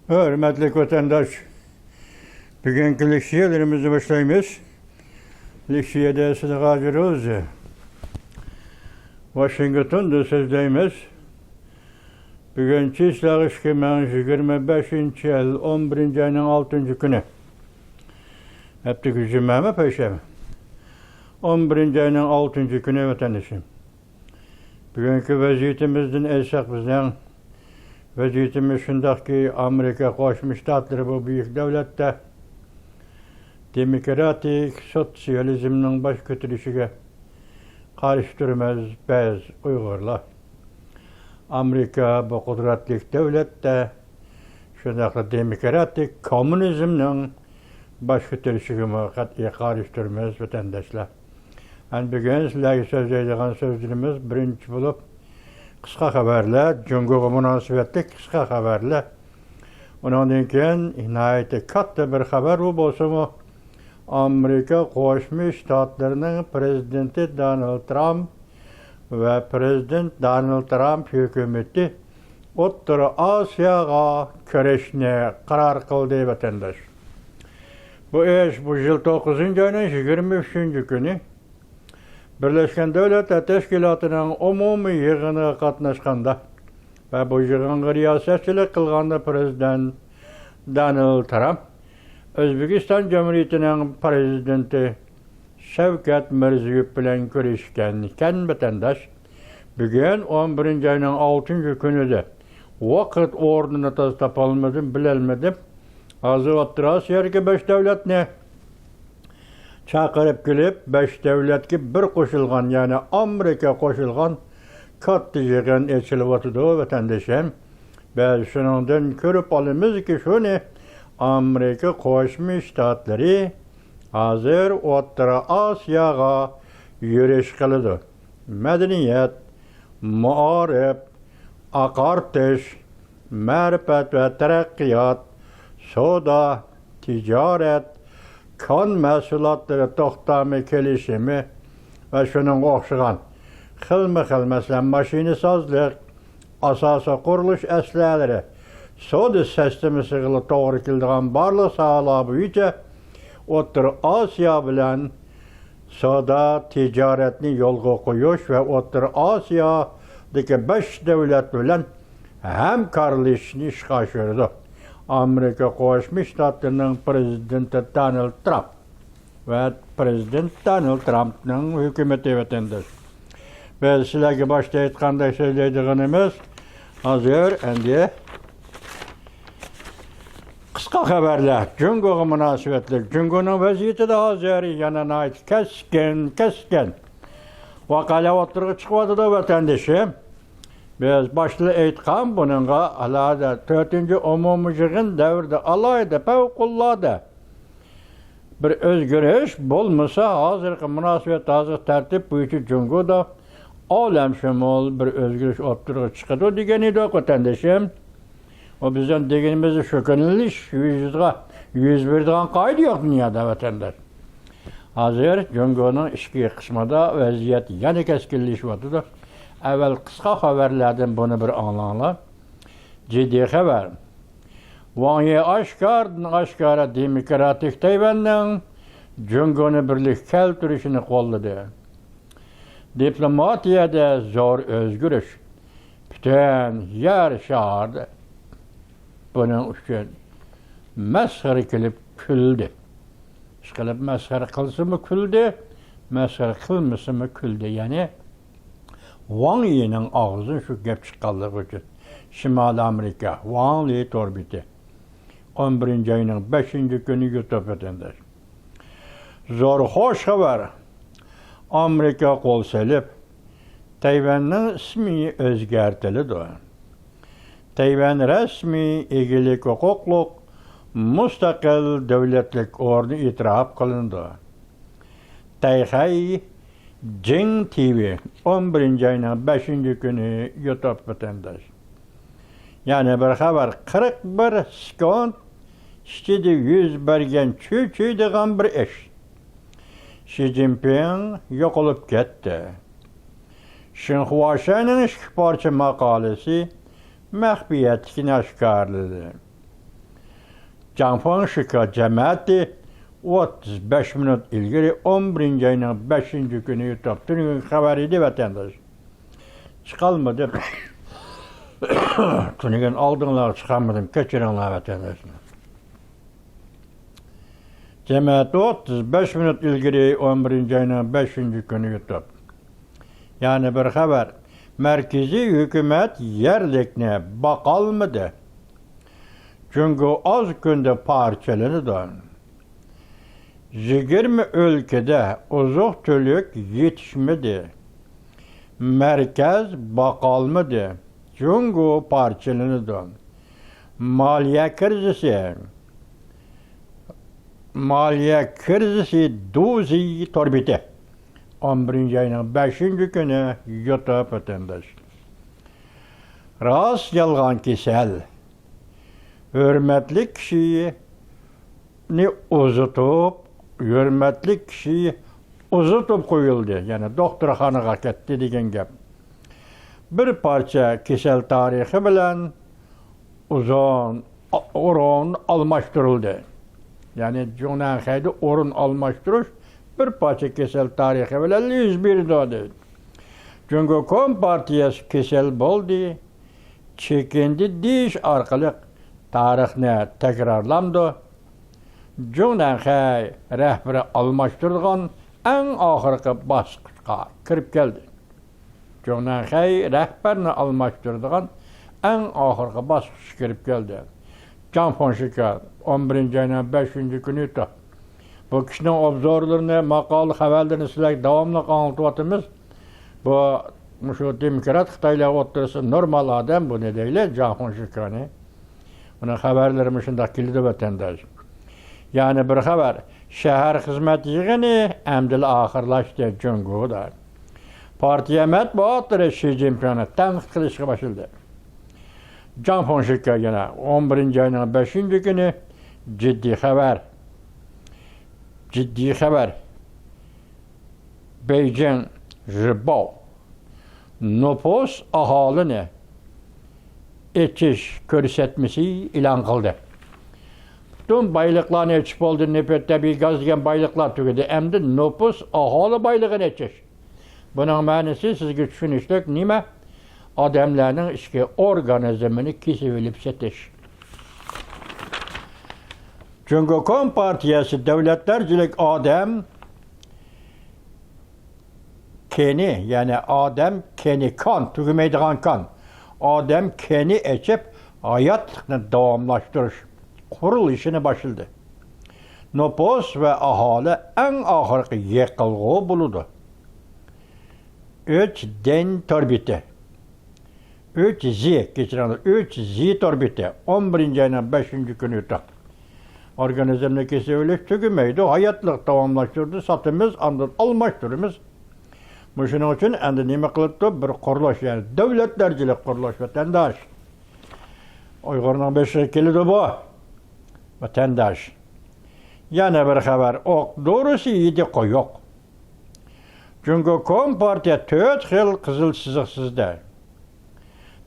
Hürmetli vatandaş, bugünkü liksiyelerimizi başlayımız. Liksiyede sınıf Washington'da sözdeyimiz. Bugünkü İslağış 25. yıl 11. ayının 6. günü. Hepteki cümleme peşeme. 11. ayının 6. günü vatandaşım. Bugünkü vaziyetimizden esek bizden vaziyetimiz şundak ki Amerika Koşmuş Ştatları bu büyük devlette demokratik sosyalizminin baş götürüşüge karıştırmaz bez Uygurlar. Amerika bu kudretlik devlette şundakla demokratik komünizminin baş götürüşüge karıştırmaz vatandaşlar. Yani bugün sizlerle söyleyeceğim sözlerimiz birinci bulup kısa haberler, Cumhur'a münasebetli kısa haberler. Ondan keyin inayeti katta bir haber bu bolsa Amerika Koşmuş Ştatlarının prezidenti Donald Trump ve Prezident Donald Trump hükümeti Orta Asya'ya körüşne karar kıldı vatandaş. Bu iş bu yıl 9. ayının 23. günü Birleşken Devletler Teşkilatı'nın umumi yığını katnaşkanda ve bu yığınga riyasetçilik kılganda Prezident Donald Trump, Özbekistan Cumhuriyeti'nin Prezidenti Şevket Mirziyoyev bilen görüşken vatandaş, bugün 11. ayının 6. günü de vakit ordunu tapalmadım, bilelmedim. Azı Orta yerki 5 devlet ne? Çakırıp gelip 5 devletki bir koşulgan yani Amerika koşulgan kattı yığın eçilip otudu vatandaşım. Biz şunundan körüp alımız ki şunu Amerika Koşmuş Ştatları hazır Orta Asya'ya yürüyüş kılıdı. Medeniyet, muarif, akartış, marifet ve terakkiyat, soda, ticaret, kan məhsullatları toxtamı kelişimi ve şunun oxşıgan xilmi məsələn maşinisazlıq, asası quruluş əslələri, soda sistemi sığılı doğru kildiğen barlıq sağlığı boyunca Orta Asya bilen soda ticaretini yolga koyuş ve Orta Asya'daki 5 devlet bilen hemkarlışını işgal sürdü. Amerika Koşmuş Ştatlarının Prezidenti Donald Trump ve Prezident Donald Trump'ın hükümeti vatandaş. Biz sizlerge başta aytqanda söyleydiğimiz hazır endi kısa haberler. Cumhur'a münasebetli. Cumhur'un vaziyeti de hazır yanına ait keskin. Vakala oturuğa çıkmadı da vatandaşım. Biz başlı aytqan bununla alada 4. umumi yığın devrde alayda fevkullada bir özgürüş bulmasa hazırki münasebet hazır tertip bu için Cumhur'da alem şumul bir özgürüş oturuğa çıkıdı degeni de vatandaşım. O bizden degenimizi şökünülüş 101'den kaydı yok dünyada vatandaş. Hazır Cumhur'un işki kısmında vaziyet yani keskinleşmedi. Evvel kısa haberlerden bunu bir anlamla ciddi haber. Vanya aşkara demokratik Tayvan'ın Cumhur'un birlik keltirişini kolladı. Diplomatiyada zor özgürüş. Bütün yer şahardı. Bunun için mesxere kılıp küldü. İşkılıp mesxere kılsı mı küldü, mesxere kılması mı küldü. Yani Wang Yi'nin ağzın şu gep çıkallığı için Şimal Amerika, Wang Yi orbiti 11. ayının 5. günü YouTube vatandaş. Zor hoş haber. Amerika kol selip Tayvan'ın ismini özgertili de. Tayvan resmi egelik hukukluk müstakil devletlik ordu itiraf kılındı. Tayhay Jing TV 11. ayının 5. günü YouTube vatandaş. Yani bir haber 41 sekund işte 100 bergen çüçüydüğün bir iş. Xi Jinping yok olup gitti. Xinhuaşanın işkiparçı makalesi məxfiyyətini aşkarlıdır. Canfon Şika cemaati 35 minut ilgili 11. ayının 5. günü YouTube. Tünün haberiydi vatandaş. Çıkalmadı. Tünün aldığınlar çıkamadım. Keçirenler vatandaşını. Cemaat 35 minut ilgili 11. ayının 5. günü YouTube. Yani bir haber. Merkezi hükümet yerlikine bakalmadı. Çünkü az günde parçalandı. 20 ülkede uzak tülük yetişmedi. Merkez bakalmadı. Çünkü parçalandı. Maliye krizisi duzi torbiti. 11. ayının 5. günü YouTube vatandaş. Rast yalgan kesel. Hürmetli kişiyi uzutup koyuldu. Yani doktorxanaga ketdi degan gap. Bir parça kesel tarihi bilen uzun orun almashtırıldı. Yani Jonahay'da orun almashtırış bir parça kesel tarihi bilen 101 doğdu. Çünkü Kompartiyası kesel boldu, çekindi diş arkalık tarixni tekrarlamdı. Jonahay rəhbəri almashtırgan en ahırkı basqıçqa kirib geldi. Jonahay rəhbərini almashtırgan en ahırkı basqıç kirib geldi. Canfon Şika 11. ayının 5. günü de. Bu kişinin obzorlarını, maqal haberlerini sizlerle devamlı anlatıvatımız. Bu şu demokrat Xitayla oturursa normal adam bu nedeyle Canfon Şika'nı. Buna haberlerim şunda kilidi vatandaş. Yani bir haber, şehir hizmet yığını emdil ahırlaştı cunguda. Partiye matbuatları Xi Jinping'e tanqid qilishga başladı. Canfon Şika yine 11. ayının 5. günü ciddi haber. Beijing Ribao nüfus ahalini etiş körsetmesi ilan kıldı. Tüm baylıklarını etişip oldu, nefret tabi gaz diyen baylıklar tükedi. Hem de nüfus ahali baylığını etiş. Bunun manisi sizge düşünüştük nime? Adamların işki organizmini kesivilip setiş. Çünkü Kompartiyası devletlercilik adam keni, yani adam keni kan, tükümeydiğen kan. Adam keni içip hayatını devamlaştırış. Kurul işini başladı. Nüfus ve ahali en ahırkı yıkılğı buludu. 3 den torbiti. 3 Z torbiti. 11. ayının 5. günü de. Organizmdeki sevilik tükümeydi. Hayatlık devamlaştırdı. Satımız, almıştırımız. Şunun için endi nime kılıptı? Bir kuruluş, yani devletlercilik kuruluş vatandaş. Uygur'un 5 kelidi bu. Vatandaş. Yana bir haber. Doğrusu yedi koyuk. Çünkü Kompartiya 4 yıl kızıl sızıksızdı.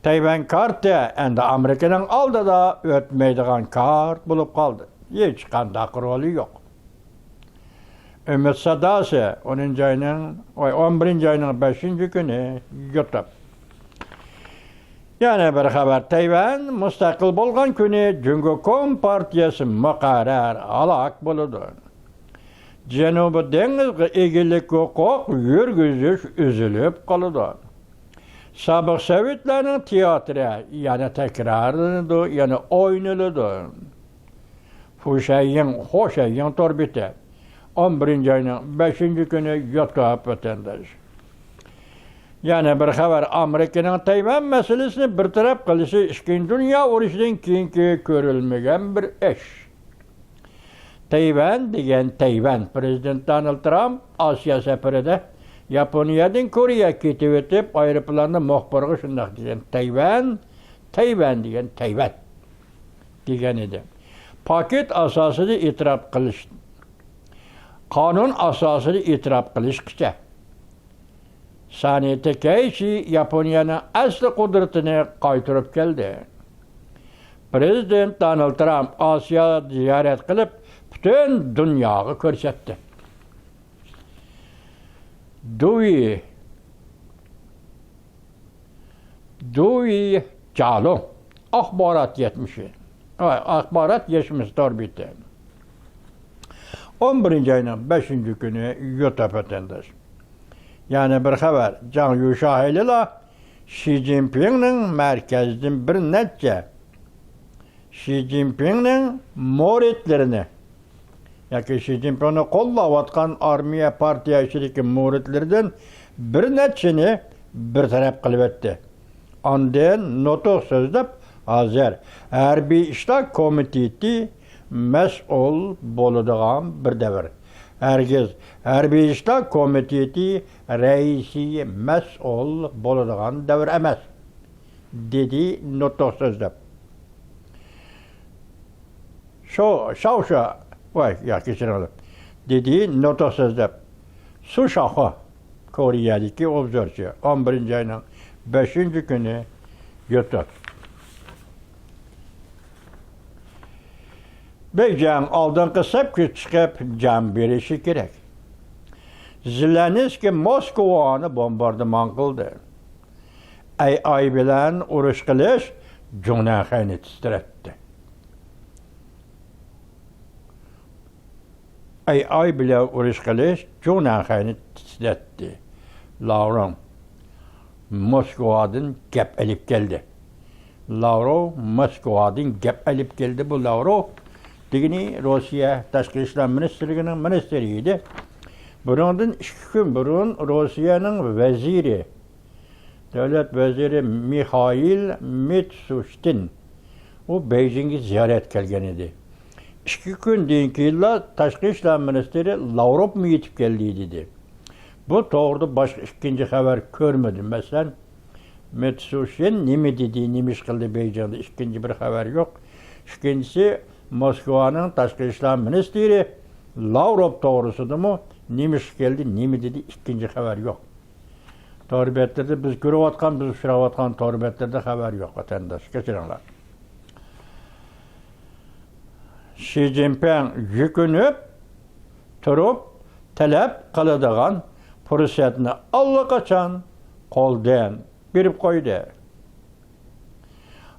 Tayvan kartı endi Amerika'nın aldı da ötmeydiğen kart bulup kaldı. Hiç kanda kurulu yok. Ümit Sadası 11. ayının 5. günü YouTube. Yani bir haber, Tayvan müstakil bolgan günü Cumhuriyet Kompartiyası muqarrar alaq buludu. Janubi dengizga egilik hukuk yürgüzüş üzülüp kalıdı. Sabık Sovetlerinin tiyatro yani tekrarlandı, yani oynanıldı. Hoşayın torbiti. 11. ayının 5. günü YouTube vatandaş. Yani bir haber, Amerika'nın Tayvan meselesini bir taraf kılışı 2. Dünya Uruşu'ndan keyinki görülmegen bir iş. Tayvan degan Prezident Donald Trump Asya seferinde Yaponiyadan Kore'ye ketib etib aeroplanni muxbirga shunday degan Tayvan degan edi. Paket asosida e'tirof qilish, qonun asosida e'tirof qilishgacha. Saniyatda Yaponiyaning asli qudratini qaytarib keldi. Prezident Donald Trump Asiya ziyaret kılıp bütün dünyayı körsetti. Dui Calo Akbarat 70'i. Akbarat 70 torbiti. 11. ayının 5. günü Yotapetendir. Yani bir haber, Can Yuşahili'la Xi Jinping'nin merkezden bir netçe Xi Jinping'nin muritlerini yoki Xi Jinping'ni qo'llayotgan armiya partiya ichidagi muritlardan bir netçini bir taraf qilib o'tdi. Ondan nutq so'zlab hozir harbiy ishlar komiteti mas'ul bo'ladigan bir davr. Herkes harbiy ishlar komiteti raisi mas'ul bo'ladigan davr emas, dedi nutq so'zlab. Kechiring, dedi nutq so'zlab. Su Shahi Koreyadagi obzorchi 11. ayning 5. kuni yo'tdi. Beijing oldingi safga chiqib jam berishi kerak. Zelenskiy Moskvani bombardimon qildi. Ay bilan urush qilish jo'naqani titratdi. Ay bilan urush qilish jo'naqani titratdi. Lavrov Moskvadan gap olib keldi. Lavrov Moskvadan gap olib keldi. Bu Lavrov degini Rossiya Tashqi ishlar ministrligining ministri edi. Bundan 2 kun burun Rossiyaning vaziri, davlat vaziri Mikhail Mishustin u Beijingga ziyorat qilgan edi. 2 kundan keyin Tashqi ishlar ministri Lavrov mu yetib keldi dedi. Bu to'g'rida boshqa ikkinchi xabar ko'rmadim. Masalan, Mishustin nima dedi, nima ish qildi Beijingda ikkinchi bir xabar yo'q. Ikkinchisi Moskvaning tashqi ishlar ministri Lavrov to'g'risidami nima ish keldi, nima dedi ikkinchi xabar yo'q. Torbetlarda biz ko'rayotgan, biz uchrayotgan torbetlarda xabar yo'q vatandosh. Kechiringlar. Xi Jinping yukunib turib talab qiladigan fursatni allaqachon qo'ldan berib qo'ydi.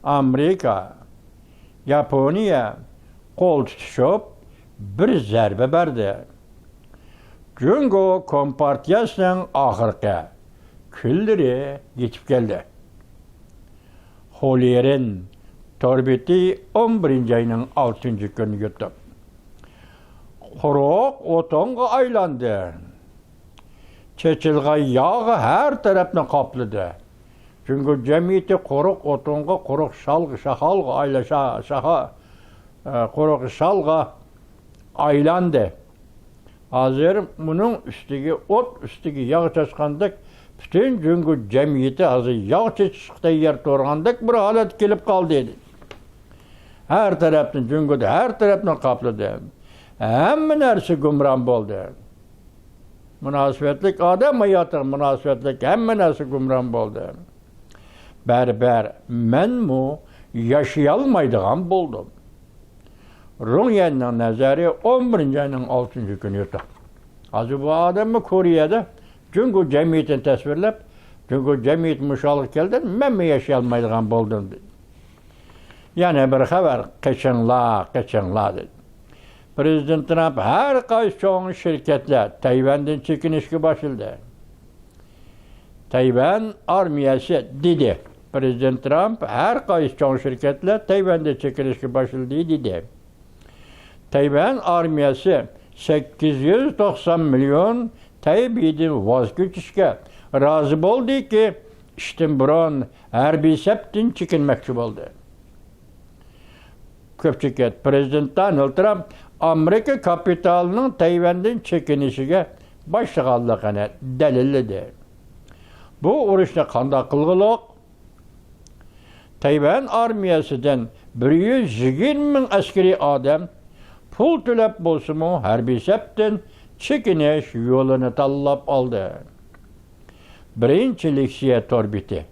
Amerika, Yaponiya qo'l tutishib bir zarba berdi. Jungo Kompartiyasining oxirgi kunlari yetib keldi. Xolerin torbeti 11. ayning 6. kuni yutdi. Quruq o'tonga aylandi. Chechilgan yog'i har tarafni qopladi. Çünkü cemiyeti quruq o'tonga, quruq shaholga quruq shalga aylandi. Hozir bunun üstüge ot, üstüge yağ çaşkandak, bütün çünkü cemiyeti hozir yağ çeşikte yer turgandak bir holat kelib qoldi dedi. Her tarafdan çünkü her tarafdan qapladı. Hamma narsa gumron bo'ldi. Münasebetlik adam hayatı münasebetlik hamma narsa gumron bo'ldi. Berber men mu yaşayalmaydigan buldum. Runyen'in nazarı 11. ayının 6. günü yurttu. Azı bu adamı Kore'de çünkü cemiyetin tasvirlep, çünkü cemiyet müşalık geldi, men mi yaşayalmaydigan buldum dedi. Yani bir haber kaçınla dedi. Prezident Trump her qaysi çoğun şirketler Tayvan'dan çekinişki başladı. Tayvan armiyası dedi. Prezident Trump her qaysi çoğun şirketler Tayvan'dan çekinişki başladı dedi. Tayvan armiyası 890 milyon Taybiden vazgeçişke razı oldu ki işten buran harbiy septin çekinmekçi oldu. Köpçüket Prezident Donald Trump Amerika kapitalının Tayvan'dan çekinişige başlığanlığını delilledi. Bu uğraşta qanday qılğılıq Tayvan armiyasından 120 bin askeri adam pul төлep bolsumu harbiy septin çekiniş yolunu tanlap aldı. Birinci Leksiya torbiti.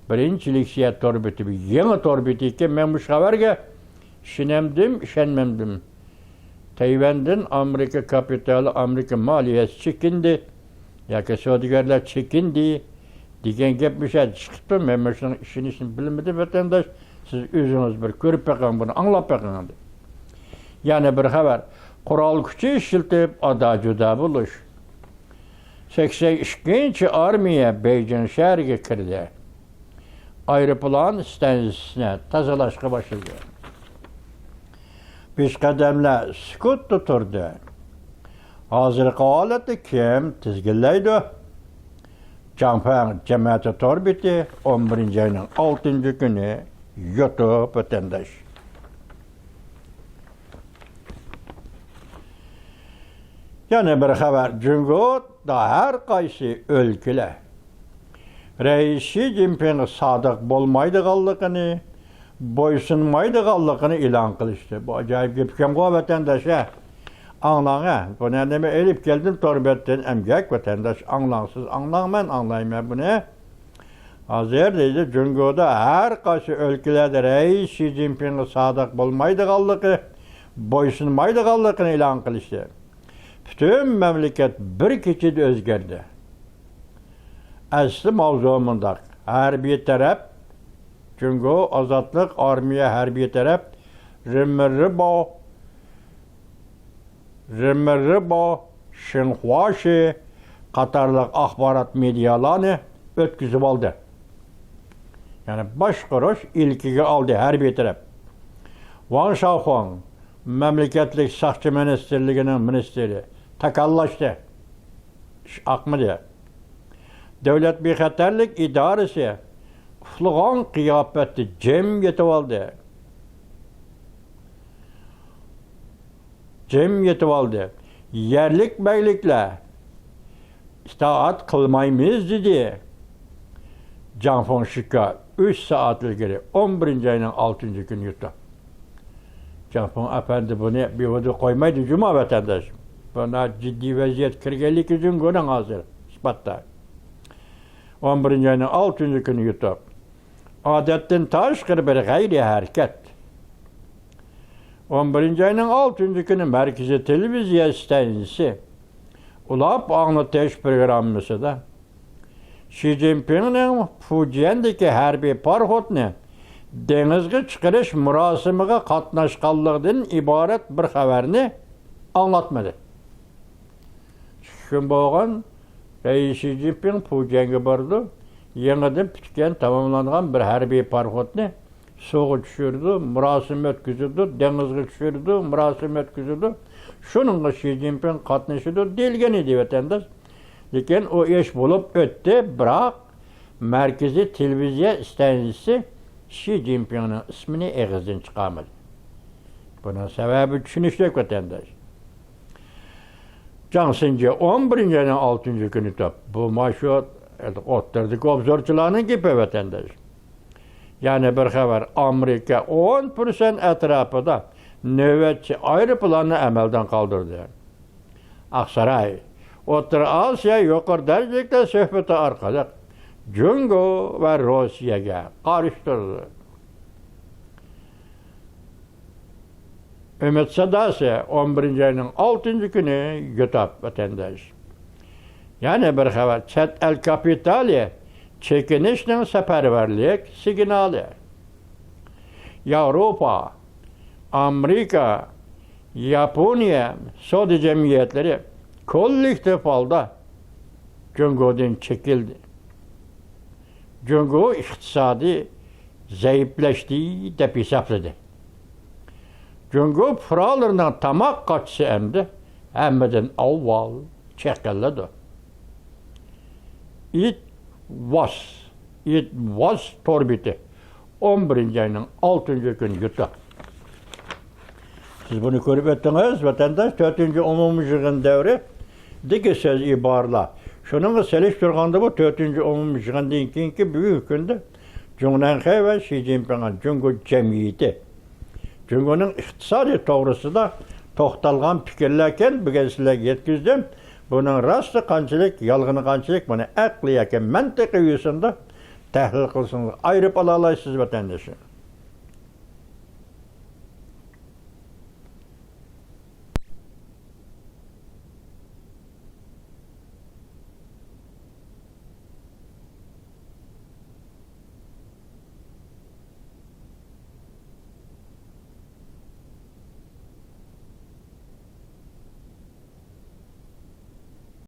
birinchilik siyat torbiti, yeni torbiti ekan, men bu xabarga ishonmamdim. Tayvandan Amerika kapitali, Amerika maliyasi chekindi, yoki savdogarlar chekindi degan gap o'sha chiqibdi. Men mana shuning ishini bilmadim vatandosh. Siz o'zingiz bir ko'rib baqing, buni anglab baqing. Yana bir xabar. Qurol kuchi ishlatib juda bo'lish. 82-chi armiya Beijing shahriga kirdi. Aeroplan stansiyasini tozalashga boshladi. Peshqadamlar sukut turdi. Hozirgi holatni kim tizginlaydi? Janfang jamiyati torbiti 11-oyning 6-kuni yotib vatandosh. Yana bir xabar. Jungoda har qaysi o'lkalar Reis Xi Jinping sodiq bo'lmaydiganligini, bo'ysunmaydiganligini e'lon qilishdi. Bu ajoyib gapkam vatandosh. Anlang, buni nima elib keldim torbetdan emgak vatandosh, anlangsız anlayman, anlayman buni. Hozir deydi, Jungoda har qaysi o'lkalarda Reis Xi Jinping sodiq bo'lmaydiganligi, bo'ysunmaydiganligini e'lon qilishdi. Bütün memleket bir kechada o'zgardi. Asli mavzu mundaq. Harbiy taraf, Jungo ozodlik armiya harbiy taraf Rimribo, Xinhua qatorliq axborot medialarni o'tkazib oldi. Yani boshqarish ilkiga oldi harbiy taraf. Wang Shaohong memleketlik saqchi ministerligining ministeri takallashdi. Aqmidi. Davlat bexatarlik idorasi uxlagan qiyofatda jim yetib oldi. Yerlik beylikler itaat qilmaymiz dedi. Janfang Shika 3 saat ilgari 11-oyning 6-kuni yutdi. Janfang efendi bunu bir vada koymaydı cuma vatandaş. Buna ciddi vaziyet kirgenlik için gören hazır. İspatta. 11-oyning 6-kuni yutdi. Adetten tashqari bir gayri hareket. 11-oyning 6-kuni Merkezi Televiziya stansiyasi ulab anglatish programmasida Xi Jinpingning Fujiandagi harbiy parxodni dengizga chiqarish murosimiga qatnashganligidan iborat bir xabarni anlatmadi. Shun bo'lgan, Xi Jinping Fujianga bordi, yangidan bitgan tamomlangan bir harbiy parxodni suga tushirdi, murosim o'tkazildi, dengizga tushirdi, murosim o'tkazildi. Shuningga Xi Jinping qatnashdi deyilgan edi vatandosh. Lekin o ish bo'lib o'tdi, biroq Markaziy televiziya stansiyasi Xi Jinpingning ismini eg'izdan chiqarmadi. Buning sababi tushunishli vatandosh. Jansinji 11-oyning 6-kuni top. Bu mashu o'ttirdik obzorchilarning gapi vatandosh. Yani bir xabar, Amerika 10% atrofida navbatchi aeroplanni amaldan qoldirdi. Aqsaray, O'rta Osiyo yuqori darajada suhbati orqali Jungo va Rossiyaga qarishtirdi. Ümit Sadasi 11-oyning 6-kuni yutib vatandosh. Yani bir xabar, chet el kapitali çekinishning safarbarlik signali. Yevropa, Amerika, Yaponiya savdo jamiyatları kollektiv holda Jungodan çekildi. Jungo iqtisodiy zaiflashdi deb hisobladı. Jungo fuqarolarning tamoq qochishi endi hammadan avval chekilladi. It was torbiti 11-oyning 6-kuni yutdi. Siz bunu ko'rib o'tdingiz, vatandosh 4-umumiy yig'in davri degi so'z iborlar. Shuning selishtirganda bu 4-umumiy yig'indan keyingi buyuk kunda Junanxay va Xi Jinping Jungo jamiyati Jungoning iqtisodiy to'g'risida to'xtalgan fikrlarken bugun sizlarga yetkazdim. Bunun rastı qanchalik, yolg'ini qanchalik, buni aqli yoki mantiqiy yo'sinda təhlil qılsın, ayırıb ala alaysınız vətəndaşı.